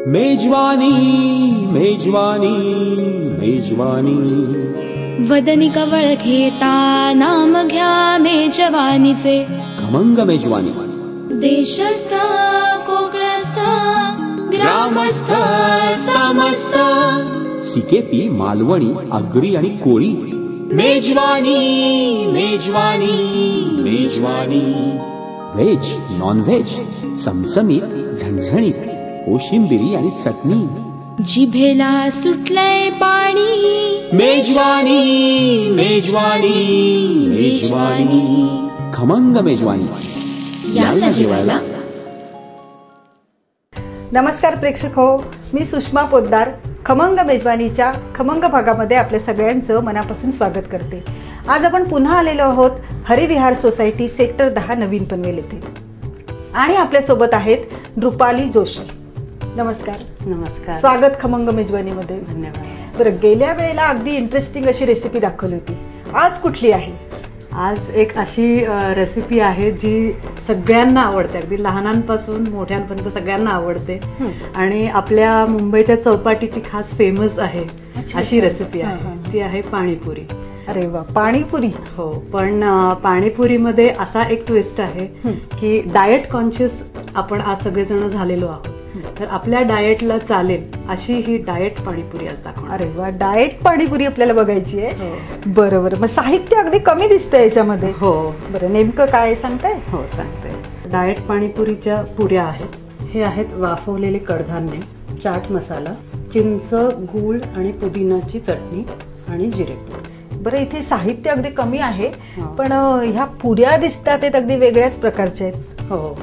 मेजवानी मेजवानी मेजवानी वदनी कवळ घेता नाम घ्या मेजवानीचे. खमंग मेजवानी देशस्थ कोकणस्थ ग्रामस्थ समस्त सिकेपी मालवणी आगरी आणि कोळी. मेजवानी मेजवानी मेजवानी. व्हेज नॉन व्हेज चमचमीत झणझणीत कोशिंबिरी आणि चटणी. जिभेला सुटलंय पाणी. मेजवानी मेजवानी मेजवानी. खमंग मेजवानी. याला जेवायला. नमस्कार प्रेक्षक हो, मी सुषमा पोद्दार खमंग मेजवानीच्या खमंग भागामध्ये आपल्या सगळ्यांचं मनापासून स्वागत करते. आज आपण पुन्हा आलेलो आहोत हरिविहार सोसायटी सेक्टर 10 नवीन पनवेल येथे आणि आपल्यासोबत आहेत रुपाली जोशी. नमस्कार. नमस्कार. स्वागत खमंग मेजवानीमध्ये. धन्यवाद. बरं, गेल्या वेळेला अगदी इंटरेस्टिंग अशी रेसिपी दाखवली होती. आज कुठली आहे? आज एक अशी रेसिपी आहे जी सगळ्यांना आवडते, अगदी लहानांपासून मोठ्यांपर्यंत सगळ्यांना आवडते आणि आपल्या मुंबईच्या चौपाटीची खास फेमस आहे अशी रेसिपी आहे. ती आहे पाणीपुरी. अरे वा, पाणीपुरी. हो, पण पाणीपुरीमध्ये असा एक ट्विस्ट आहे की डाएट कॉन्शियस आपण आज सगळेजण झालेलो आहोत, तर आपल्या डाएटला चालेल अशी ही डाएट पाणीपुरी आज दाखवणार. अरे वा, डाएट पाणीपुरी आपल्याला बघायची आहे. बरं बरं, मग साहित्य अगदी कमी दिसतंय याच्यामध्ये. हो. बरं, नेमकं काय सांगताय? हो, सांगते. डाएट पाणीपुरीच्या पुऱ्या आहेत. हे आहेत वाफवलेले कडधान्य, चाट मसाला, चिंच, गूळ आणि पुदिनाची चटणी आणि जिरेपूड. बरं, इथे साहित्य अगदी कमी आहे, पण ह्या पुऱ्या दिसतात आहेत अगदी वेगळ्याच प्रकारच्या आहेत. हो,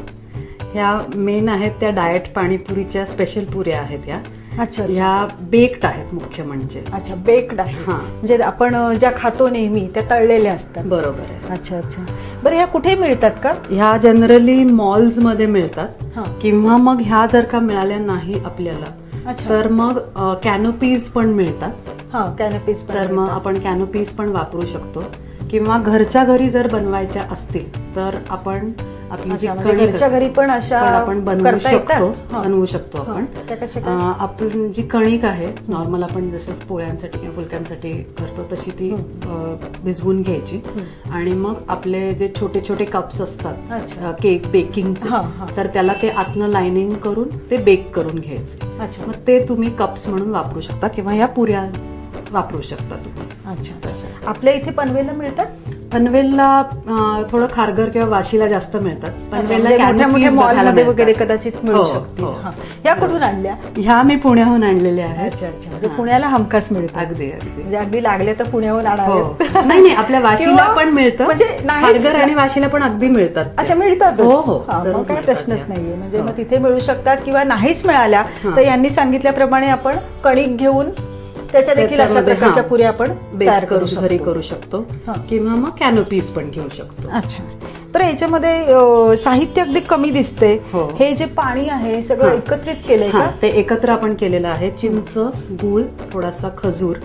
ह्या मेन आहेत त्या डाएट पाणीपुरीच्या स्पेशल पुऱ्या आहेत ह्या. अच्छा. ह्या बेक्ड आहेत मुख्य म्हणजे. अच्छा, बेक्ड आहे. म्हणजे आपण ज्या खातो नेहमी त्या तळलेल्या असतात. बरोबर आहे. अच्छा अच्छा. बरं, ह्या कुठे मिळतात का? ह्या जनरली मॉल्स मध्ये मिळतात किंवा मग ह्या जर का मिळाल्या नाही आपल्याला तर मग कॅनोपीज पण मिळतात. हा, कॅनोपीज. तर मग आपण कॅनोपीज पण वापरू शकतो किंवा घरच्या घरी जर बनवायच्या असतील तर आपण आपली जी घरच्या घरी पण अशा आपण बनवू शकतो आपण. आपण जी कणिक आहे नॉर्मल आपण जसं पोळ्यांसाठी किंवा फुलक्यांसाठी करतो तशी ती भिजवून घ्यायची आणि मग आपले जे छोटे छोटे कप्स असतात केक बेकिंगचे, तर त्याला ते आतनं लाइनिंग करून ते बेक करून घ्यायचे. मग ते तुम्ही कप्स म्हणून वापरू शकता किंवा या पुऱ्या वापरू शकता तुम्ही. अच्छा. आपल्या इथे पनवेलला मिळतात? पनवेलला थोडं खारघर किंवा वाशीला जास्त मिळतात. पनवेलला मॉलमध्ये वगैरे कदाचित मिळू शकते. ह्या कुठून आणल्या? ह्या मी पुण्याहून आणलेल्या आहेत. अच्छा अच्छा. म्हणजे पुण्याला हमखास मिळतात. अगदी अगदी. म्हणजे अगदी लागले तर पुण्याहून आणावे. नाही, आपल्या वाशीला पण मिळतं. म्हणजे खारघर आणि वाशीला पण अगदी मिळतात. अच्छा, मिळतात. हो हो, मग काही प्रश्नच नाहीये. म्हणजे मग तिथे मिळू शकतात किंवा नाहीच मिळाल्या तर यांनी सांगितल्याप्रमाणे आपण कणिक घेऊन त्याच्या देखील अशा प्रकारच्या पुऱ्या आपण तयार करू शकतो किंवा मग कॅनोपीज पण घेऊ शकतो. अच्छा. तर याच्यामध्ये साहित्य अगदी कमी दिसते. हे जे पाणी आहे सगळं एकत्रित केलंय का? ते एकत्र आपण केलेलं आहे. चिंच, गूळ, थोडासा खजूर,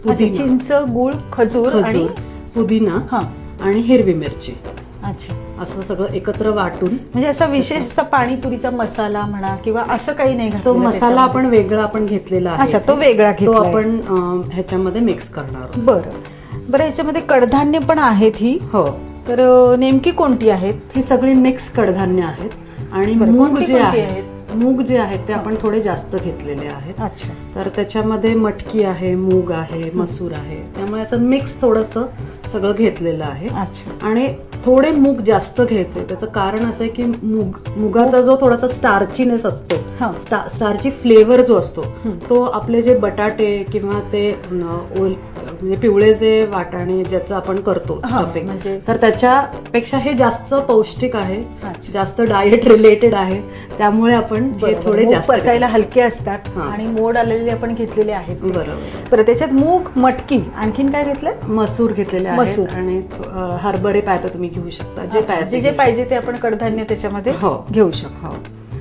चिंच, गूळ, खजूर आणि पुदिना आणि हिरवी मिरची. अच्छा. असं सगळं एकत्र वाटून, म्हणजे असा विशेष असा पाणीपुरीचा मसाला म्हणा किंवा असं काही नाही. तो मसाला आपण वेगळा आपण घेतलेला आहे. अच्छा, तो वेगळा घेतला. तो आपण ह्याच्यामध्ये मिक्स करणार. बरं, ह्याच्यामध्ये कडधान्य पण आहेत ही. हो. तर नेमकी कोणती आहेत? ही सगळी मिक्स कडधान्य आहेत आणि मूग जे आहेत ते आपण थोडे जास्त घेतलेले आहेत. अच्छा. तर त्याच्यामध्ये मटकी आहे, मूग आहे, मसूर आहे, त्यामुळे असं मिक्स थोडंसं सगळं घेतलेलं आहे. आणि थोडे मूग जास्त घ्यायचे. त्याचं कारण असं आहे की मुगाचा जो थोडासा स्टार्चीनेस असतो, स्टार्ची फ्लेवर जो असतो तो आपले जे बटाटे किंवा ते म्हणजे पिवळे जे वाटाणे ज्याचं आपण करतो स्टफिंग, तर त्याच्यापेक्षा हे जास्त पौष्टिक आहे, जास्त डाएट रिलेटेड आहे. त्यामुळे आपण हे थोडे जास्त पचायला हलके असतात आणि मोड आलेले आपण घेतलेले आहेत. बरोबर. त्याच्यात मूग, मटकी, आणखीन काय घेतलं? मसूर घेतलेले आहेत आणि हरभरे पाहिजे तुम्ही घेऊ शकता. जे पाहिजे ते आपण कडधान्य त्याच्यामध्ये घेऊ शकतो.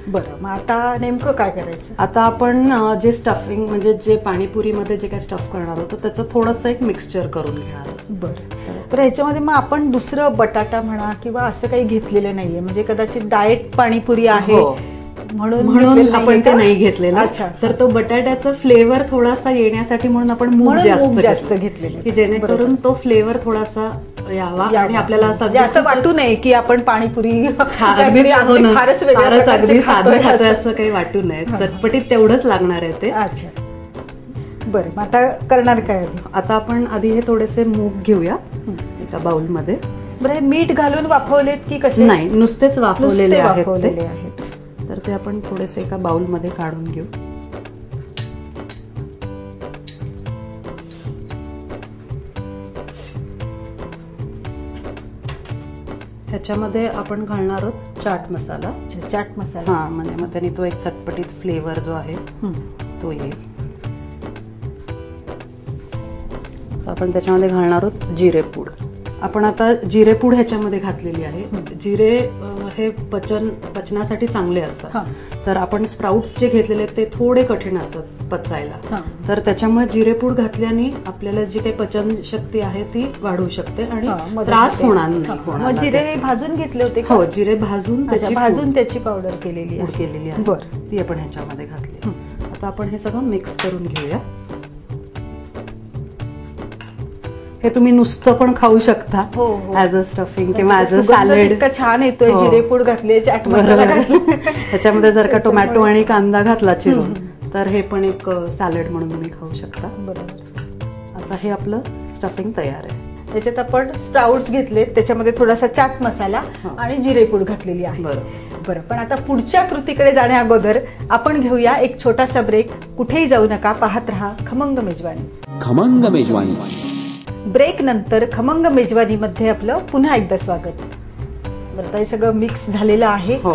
बरं, मग आता नेमकं काय करायचं? आता आपण जे स्टफिंग म्हणजे जे पाणीपुरीमध्ये जे काय स्टफ करणार होतो त्याचं थोडंसं एक मिक्सचर करून घेणार. बरं, तर ह्याच्यामध्ये मग आपण दुसरं बटाटा म्हणा किंवा असं काही घेतलेलं नाहीये. म्हणजे कदाचित डाएट पाणीपुरी आहे म्हणून आपण ते नाही घेतलेलं. अच्छा. तर तो बटाट्याचा फ्लेवर थोडासा येण्यासाठी म्हणून आपण मूग जास्त घेतलेले, की जेणेकरून तो फ्लेवर थोडासा यावा आणि आपल्याला असं वाटू नये की आपण पाणीपुरी फारच अगदी साधं खातोय असं काही वाटू नये. चटपटीत तेवढंच लागणार आहे ते. अच्छा, बरं. आता करणार काय? आता आपण आधी हे थोडेसे मूग घेऊया एका बाउल मध्ये. बरं, मीठ घालून वाफवलेत की कसे? नाही, नुसतेच वाफवलेले आहेत. तर ते आपण थोडेसे एका बाउल मध्ये काढून घेऊ. ह्याच्यामध्ये आपण घालणार आहोत चाट मसाला. चाट मसाला, हा, म्हणजे मग त्याने तो एक चटपटीत फ्लेवर जो आहे तो येईल. आपण त्याच्यामध्ये घालणार आहोत जिरेपूड. आपण आता जिरेपूड ह्याच्यामध्ये घातलेली आहे. जिरे हे पचनासाठी चांगले असतात. तर आपण स्प्राउट्स जे घेतलेले ते थोडे कठीण असतात पचायला. तर त्याच्यामुळे जिरेपूड घातल्याने आपल्याला जी काही पचन शक्ती आहे ती वाढू शकते आणि त्रास होणार नाही. जिरे भाजून घेतले होते? हो, जिरे भाजून त्याची पावडर केलेली आहे. बरं, ती आपण ह्याच्यामध्ये घातली. आता आपण हे सगळं मिक्स करून घेऊया. हे तुम्ही नुसतं पण खाऊ शकता ऍज अ स्टफिंग किंवा ऍज अ सॅलड. इतका छान येतोय. जिरेपूड घातले, चाट मसाला घातला, ह्याच्यामध्ये जर का टोमॅटो आणि कांदा घातला चिरून तर हे पण एक सॅलड म्हणून तुम्ही खाऊ शकता. बरोबर. आता हे आपलं स्टफिंग तयार आहे. त्याच्यात आपण स्प्राउट्स घेतले, त्याच्यामध्ये थोडासा चाट मसाला आणि जिरेपूड घातलेली आहे. बरं, पण आता पुढच्या कृतीकडे जाण्या अगोदर आपण घेऊया एक छोटासा ब्रेक. कुठेही जाऊ नका, पाहत रहा खमंग मेजवानी. खमंग मेजवानी. ब्रेक नंतर खमंग मेजवानीमध्ये आपलं पुन्हा एकदा स्वागत. बरं, हे सगळं मिक्स झालेलं आहे. हो.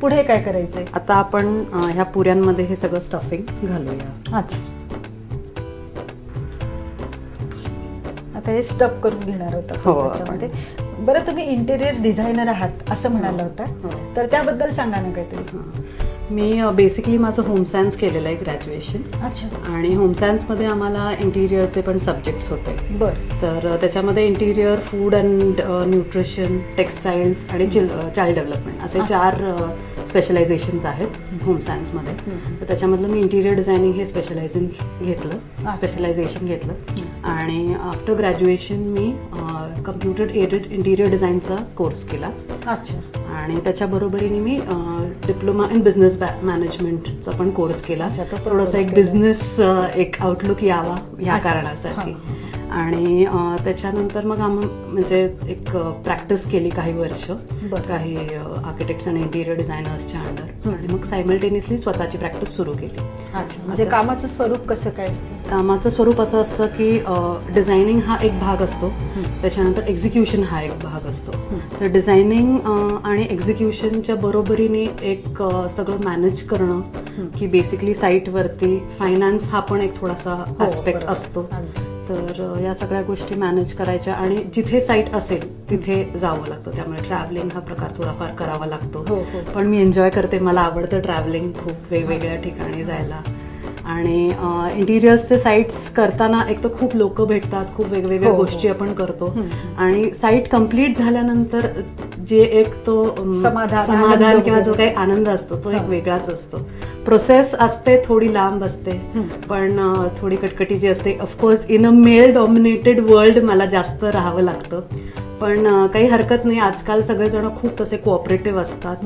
पुढे काय करायचंय? आता आपण ह्या पुऱ्यांमध्ये हे सगळं स्टफिंग घालूया. अच्छा, आता हे स्टफ करून घेणार होतं त्याच्यामध्ये. बरं, तुम्ही इंटेरियर डिझायनर आहात असं म्हणाला होता, तर त्याबद्दल सांगा ना काहीतरी. मी बेसिकली माझं होम सायन्स केलेलं आहे ग्रॅज्युएशन. अच्छा. आणि होम सायन्समध्ये आम्हाला इंटिरियरचे पण सब्जेक्ट्स होते. बरं. तर त्याच्यामध्ये interior, food and nutrition, textiles आणि चाइल्ड डेव्हलपमेंट असे 4 स्पेशलायझेशन्स आहेत होम सायन्समध्ये. तर त्याच्यामधलं मी इंटिरियर डिझायनिंग हे स्पेशलायझेशन घेतलं. आणि आफ्टर ग्रॅज्युएशन मी कम्प्युटर एडेड इंटिरियर डिझाईनचा कोर्स केला. अच्छा. आणि त्याच्याबरोबरीने मी डिप्लोमा इन बिझनेस मॅनेजमेंटचा पण कोर्स केला. थोडासा एक बिझनेस एक आउटलुक यावा या कारणासाठी. आणि त्याच्यानंतर मग म्हणजे एक प्रॅक्टिस केली काही वर्ष काही आर्किटेक्ट्स आणि इंटिरियर डिझायनर्सच्या अंडर. आणि मग सायमल्टेनियसली स्वतःची प्रॅक्टिस सुरू केली. म्हणजे कामाचं स्वरूप कसं काय असतं? कामाचं स्वरूप असं असतं की डिझायनिंग हा एक भाग असतो, त्याच्यानंतर एक्झिक्युशन हा एक भाग असतो. तर डिझायनिंग आणि एक्झिक्युशनच्या बरोबरीने एक सगळं मॅनेज करणं, की बेसिकली साईटवरती फायनान्स हा पण एक थोडासा ऍस्पेक्ट असतो. तर या सगळ्या गोष्टी मॅनेज करायच्या आणि जिथे साईट असेल तिथे जावं लागतं. त्यामुळे ट्रॅव्हलिंग हा प्रकार थोडाफार करावा लागतो. पण मी एन्जॉय करते, मला आवडतं ट्रॅव्हलिंग, खूप वेगवेगळ्या ठिकाणी जायला. आणि इंटिरियर्सचे साईट्स करताना एक तर खूप लोक भेटतात, खूप वेगवेगळ्या गोष्टी आपण करतो. आणि साईट कम्प्लीट झाल्यानंतर जे एक तो समाधान किंवा जो काही आनंद असतो तो एक वेगळाच असतो. प्रोसेस असते थोडी लांब असते, पण थोडी कटकटीची असते. Of course in a male dominated world मला जास्त राहावं लागतं, पण काही हरकत नाही. आजकाल सगळेजण खूप तसे कोऑपरेटिव्ह असतात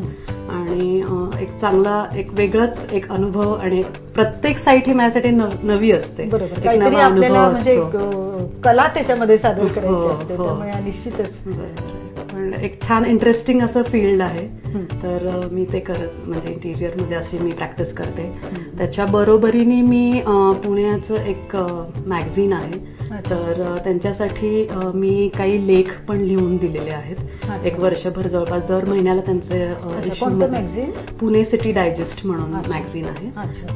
आणि एक चांगला एक वेगळाच एक अनुभव. आणि प्रत्येक साईट ही माझ्यासाठी नवी असते. एक नवा अनुभव असतो, कला त्याच्यामध्ये सादर करायची असते. त्यामुळे निश्चितच पण एक छान इंटरेस्टिंग असं फील्ड आहे. तर मी ते करत म्हणजे इंटिरियरमध्ये अशी मी प्रॅक्टिस करते. त्याच्या बरोबरीने मी पुण्याचं एक मॅगझिन आहे, तर त्यांच्यासाठी मी काही लेख पण लिहून दिलेले आहेत. एक वर्षभर जवळपास दर महिन्याला त्यांचे पुणे सिटी डायजेस्ट म्हणून मॅगझिन आहे.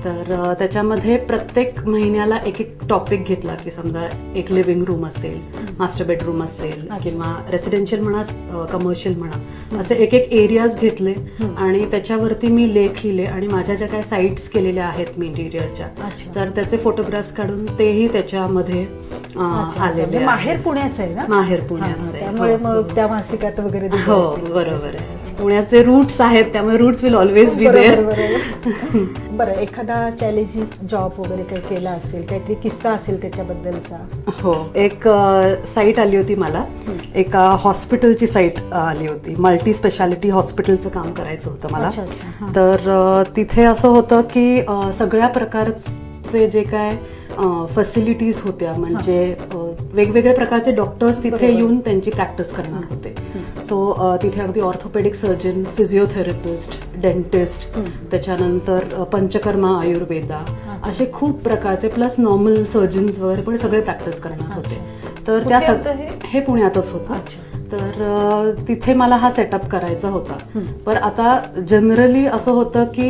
तर त्याच्यामध्ये प्रत्येक महिन्याला एक एक टॉपिक घेतला, की समजा एक लिव्हिंग रूम असेल, मास्टर बेडरूम असेल किंवा रेसिडेन्शियल म्हणा, कमर्शियल म्हणा, असे एक एक एरियाज घेतले आणि त्याच्यावरती मी लेख लिहिले. आणि माझ्या ज्या काही साईट्स केलेल्या आहेत मी इंटिरियरच्या, तर त्याचे फोटोग्राफ्स काढून तेही त्याच्यामध्ये आलेले. माहेर पुण्याचं आहे ना? माहेर पुण्याचं आहे, त्यामुळे मग त्या मासिकात वगैरे. हो, बरोबर आहे. पुण्याचे रूट्स आहेत, त्यामुळे roots will always be there. बरं, एखादा चॅलेंजिंग जॉब वगैरे काही केला असेल, काहीतरी किस्सा असेल त्याच्याबद्दलचा? हो, एक साईट आली होती मला, एका हॉस्पिटलची साईट आली होती. मल्टी स्पेशालिटी हॉस्पिटलचं काम करायचं होतं मला. तर तिथे असं होतं की सगळ्या प्रकारचे जे काय फॅसिलिटीज होत्या, म्हणजे वेगवेगळ्या प्रकारचे डॉक्टर्स तिथे येऊन त्यांची प्रॅक्टिस करणार होते. सो तिथे अगदी ऑर्थोपेडिक सर्जन, फिजिओथेरपिस्ट, डेंटिस्ट, त्याच्यानंतर पंचकर्मा आयुर्वेदा, असे खूप प्रकारचे, प्लस नॉर्मल सर्जन्स वगैरे पण सगळे प्रॅक्टिस करणार होते. तर त्या हे पुण्यातच होतं. तर तिथे मला हा सेटअप करायचा होता. पण आता जनरली असं होतं की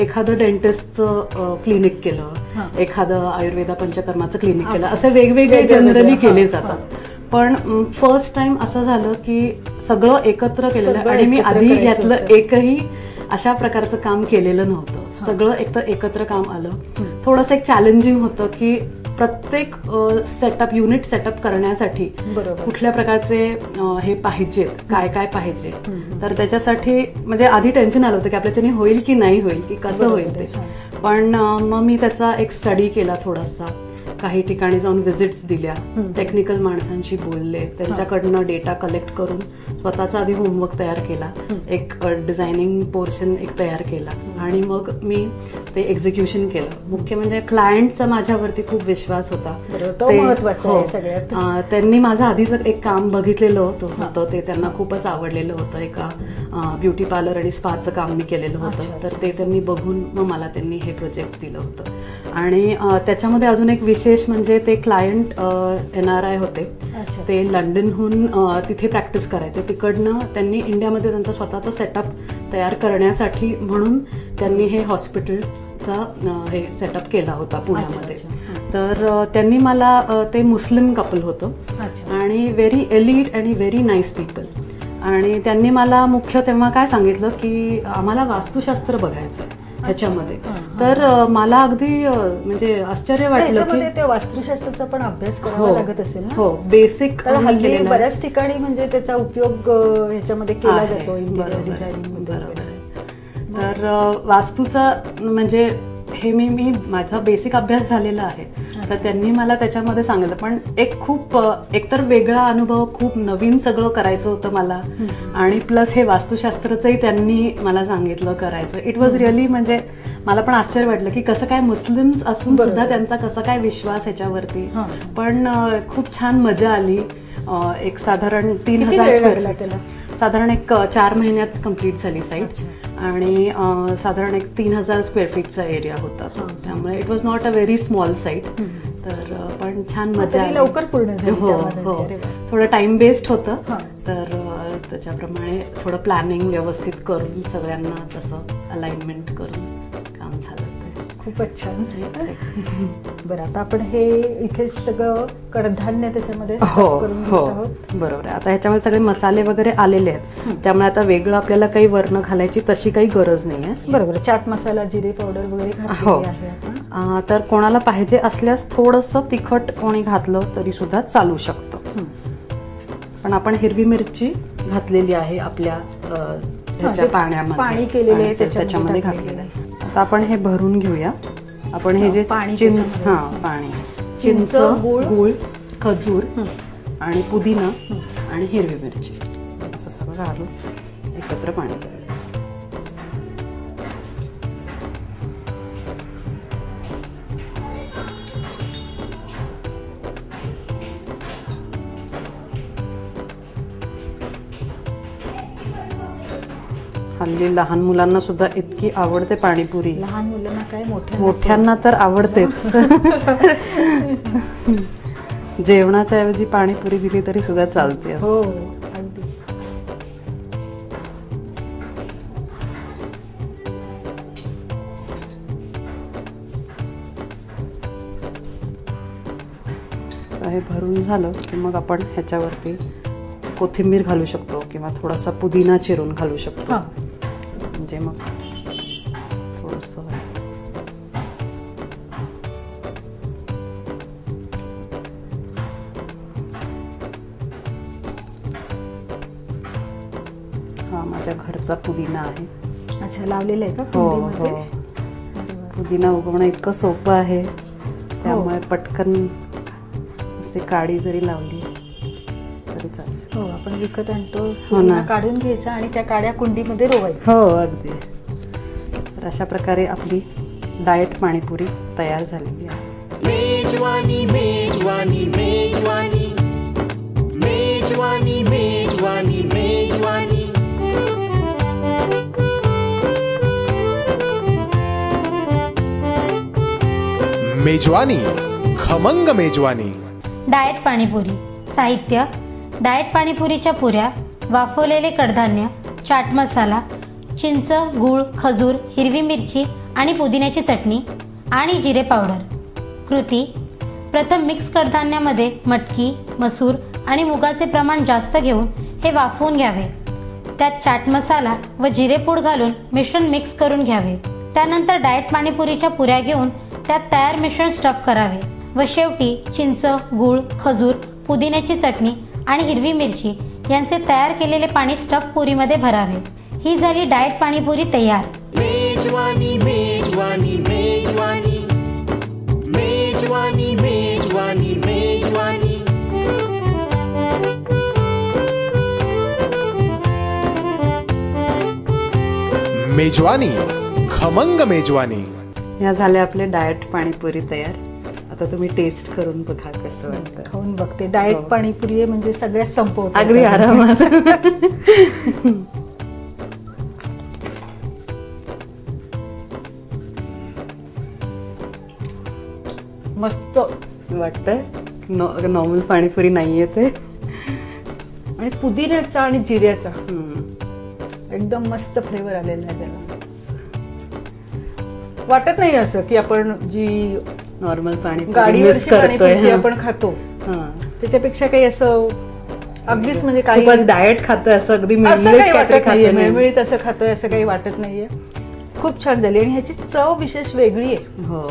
एखादं डेंटिस्टचं क्लिनिक केलं, एखादं आयुर्वेदा पंचकर्माचं क्लिनिक केलं, असे वेगवेगळे जनरली केले जातात. पण फर्स्ट टाइम असं झालं की सगळं एकत्र केलेलं, आणि मी आधी यातलं एकही अशा प्रकारचं काम केलेलं नव्हतं. सगळं एकत्र काम आलं. थोडंसं एक चॅलेंजिंग होतं की प्रत्येक युनिट सेटअप करण्यासाठी कुठल्या प्रकारचे हे पाहिजेत, काय काय पाहिजे. तर त्याच्यासाठी म्हणजे आधी टेन्शन आलं होतं की आपल्याच्याने होईल की नाही होईल, की कसं होईल ते. पण मग मी त्याचा एक स्टडी केला थोडासा, काही ठिकाणी जाऊन व्हिजिट्स दिल्या, टेक्निकल माणसांशी बोलले, त्यांच्याकडनं डेटा कलेक्ट करून स्वतःचा आधी होमवर्क तयार केला, एक डिझायनिंग पोर्शन एक तयार केला, आणि मग मी ते एक्झिक्युशन केलं. मुख्य म्हणजे क्लायंटचा माझ्यावरती खूप विश्वास होता. त्यांनी माझं आधीच एक काम बघितलेलं होतं, ते त्यांना खूपच आवडलेलं होतं. एका ब्युटी पार्लर आणि स्पाचं काम मी केलेलं होतं. तर ते त्यांनी बघून मग मला त्यांनी हे प्रोजेक्ट दिलं होतं. आणि त्याच्यामध्ये अजून एक विशेष म्हणजे ते क्लायंट NRI होते. ते लंडनहून तिथे प्रॅक्टिस करायचे. तिकडनं त्यांनी इंडियामध्ये त्यांचा स्वतःचा सेटअप तयार करण्यासाठी म्हणून त्यांनी हे हॉस्पिटलचा हे सेटअप केला होता पुण्यामध्ये. तर त्यांनी मला, ते मुस्लिम कपल होतं आणि व्हेरी एलिट आणि व्हेरी नाईस पीपल. आणि त्यांनी मला मुख्य तेव्हा काय सांगितलं की आम्हाला वास्तुशास्त्र बघायचं ह्याच्यामध्ये. तर मला अगदी म्हणजे आश्चर्य वाटलं की ते वास्तुशास्त्राचा पण अभ्यास करावा लागत असेल ना. हो, बेसिक. हल्ली बऱ्याच ठिकाणी म्हणजे त्याचा उपयोग ह्याच्यामध्ये केला जातो इंटिरियर डिझायनिंग. बरोबर आहे. तर वास्तूचा म्हणजे हे मी माझा बेसिक अभ्यास झालेला आहे. तर त्यांनी मला त्याच्यामध्ये सांगितलं. पण एकतर वेगळा अनुभव, खूप नवीन सगळं करायचं होतं मला, आणि प्लस हे वास्तुशास्त्राचंही त्यांनी मला सांगितलं करायचं. इट वॉज रिअली, म्हणजे मला पण आश्चर्य वाटलं की कसं काय मुस्लिम्स असून सुद्धा त्यांचा कसा काय विश्वास ह्याच्यावरती. पण खूप छान मजा आली. एक साधारण 3000 स्क्वेअर फीट, साधारण एक 4 महिन्यात कम्प्लीट झाली साईट. आणि साधारण एक 3000 स्क्वेअर फीटचा एरिया होता. त्यामुळे it was not a very small site. तर पण छान मजा आली. लवकर पूर्ण झाली. हो, थोडं टाइम बेस्ट होतं. तर त्याच्याप्रमाणे थोडं प्लॅनिंग व्यवस्थित करून सगळ्यांना तसं अलाइनमेंट करून काम झालं. खूपच छान. बरं, आता आपण हे इथे सगळं कडधान्य त्याच्यामध्ये करून घेत आहोत. बरोबर आहे. आता ह्याच्यामध्ये सगळे मसाले वगैरे आलेले आहेत, त्यामुळे आता वेगळं आपल्याला काही वर्ण घालायची तशी काही गरज नाहीये. बरोबर. चाट मसाला, जिरे पावडर वगैरे घातलेली आहे. तर कोणाला पाहिजे असल्यास थोडंसं तिखट कोणी घातलं तरी सुद्धा चालू शकतं. पण आपण हिरवी मिरची घातलेली आहे आपल्या पाण्यामध्ये, पाणी केलेले आहे त्याच्यामध्ये घातलेलं आहे. आता आपण हे भरून घेऊया. आपण हे जे पाणी, चिंच, गूळ, खजूर आणि पुदिना आणि हिरवी मिरची असं सगळं घालून एकत्र पाणी करूया. हल्ली लहान मुलांना सुद्धा इतकी आवडते पाणीपुरी. लहान मुलांना काय, मोठ्यांना तर आवडतेच. जेवणाच्या ऐवजी पाणीपुरी दिली तरी सुद्धा चालते. हो, हे भरून झालं की मग आपण ह्याच्यावरती कोथिंबीर घालू शकतो किंवा थोडासा पुदिना चिरून घालू शकतो. म्हणजे मग थोडंसं माझ्या घरचा पुदिना आहे. अच्छा, लावलेलं आहे का हो कुंडीमध्ये? हो. अरे वा. पुदिना उगवणं इतकं सोपं आहे, त्यामुळे पटकन नुसती काडी जरी लावली तरी चालेल. हो, आपण विकत आणतो, हो पुदिना ना. काढून घ्यायचा आणि त्या काड्या कुंडीमध्ये रोवायच्या. हो अगदी. तर अशा प्रकारे आपली डाएट पाणीपुरी तयार झालेली आहे. मेजवानी मेजवानी मेजवानी मेजवानी मेजवानी मेजवानी मेजवानी खमंग मेजवानी. डाएट पाणीपुरी. साहित्य: डाएट पाणीपुरीच्या पुऱ्या, वाफवलेले कडधान्य, चाट मसाला, चिंच, गूळ, खजूर, हिरवी मिरची आणि पुदिन्याची चटणी आणि जिरे पावडर. कृती: प्रथम मिक्स कडधान्यामध्ये मटकी, मसूर आणि मुगाचे प्रमाण जास्त घेऊन हे वाफवून घ्यावे. त्यात चाट मसाला व जिरेपूड घालून मिश्रण मिक्स करून घ्यावे. त्यानंतर डाएट पाणीपुरीच्या पुऱ्या घेऊन त्यात तयार मिश्रण स्टफ करावे व शेवटी चिंच, गूळ, खजूर, पुदिन्याची चटणी आणि हिरवी मिरची यांचे तयार केलेले पाणी स्टफ पुरीमध्ये भरावे. ही झाली डाएट पाणीपुरी तयार. मेजवानी मेजवानी मेजवानी मेजवानी मेजवानी मेजवानी मेजवानी खमंग मेजवानी. ह्या झाल्या आपले डाएट पाणीपुरी तयार. आता तुम्ही टेस्ट करून बघा कसं वाटतं. खाऊन बघते. डाएट हो. पाणीपुरी आहे म्हणजे सगळ्यात संपवते. अगदी आरामात. मस्त. वाटतंय नॉर्मल पाणीपुरी नाहीये ते. आणि पुदिन्याचा आणि जिऱ्याचा हम्म. एकदम मस्त फ्लेवर आलेला आहे त्याला. वाटत नाही असं की आपण जी नॉर्मल पाणीपुरी गाडीवरची मिस करतोय. पाणीपुरी हा. आपण खातो हा. त्याच्यापेक्षा काही असं अगदीच म्हणजे काही खूपच डाएट खातोय असं अगदी असं मिळमिळीत काही काहीतरी वाटत नाहीये. खातोय नाही. मिळमिळीत असं खातोय असं काही वाटत नाहीये. खूप छान झाली आणि ह्याची चव विशेष वेगळी आहे. हो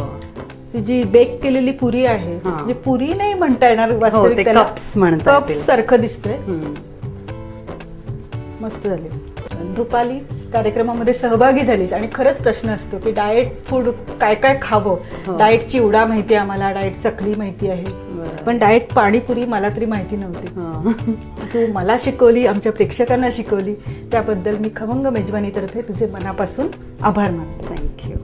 ती जी बेक केलेली पुरी आहे, हा. म्हणजे पुरी नाही म्हणता येणार हो, वास्तविक ते त्याला. cups म्हणता Cups येतील. सारखं दिसतंय. हम्म. मस्त झाली. रुपाली कार्यक्रमामध्ये सहभागी झालीस आणि खरंच प्रश्न असतो की डाएट फूड काय काय खावं. हो. डाएट चिवडा माहिती आहे आम्हाला, डाएट चकली माहिती आहे, बरं. पण डाएट पाणीपुरी मला तरी माहिती नव्हती. हा. तू मला शिकवली, आमच्या प्रेक्षकांना शिकवली, त्याबद्दल मी खमंग मेजवानीतर्फे तुझे मनापासून आभार मानते. थँक्यू.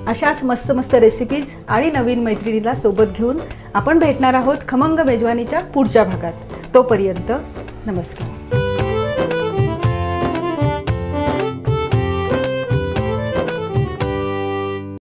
अशाच मस्त मस्त रेसिपीज आणि नवीन मैत्रिणीला सोबत घेऊन आपण भेटणार आहोत खमंग मेजवानीच्या पुढच्या भागात. तोपर्यंत नमस्कार.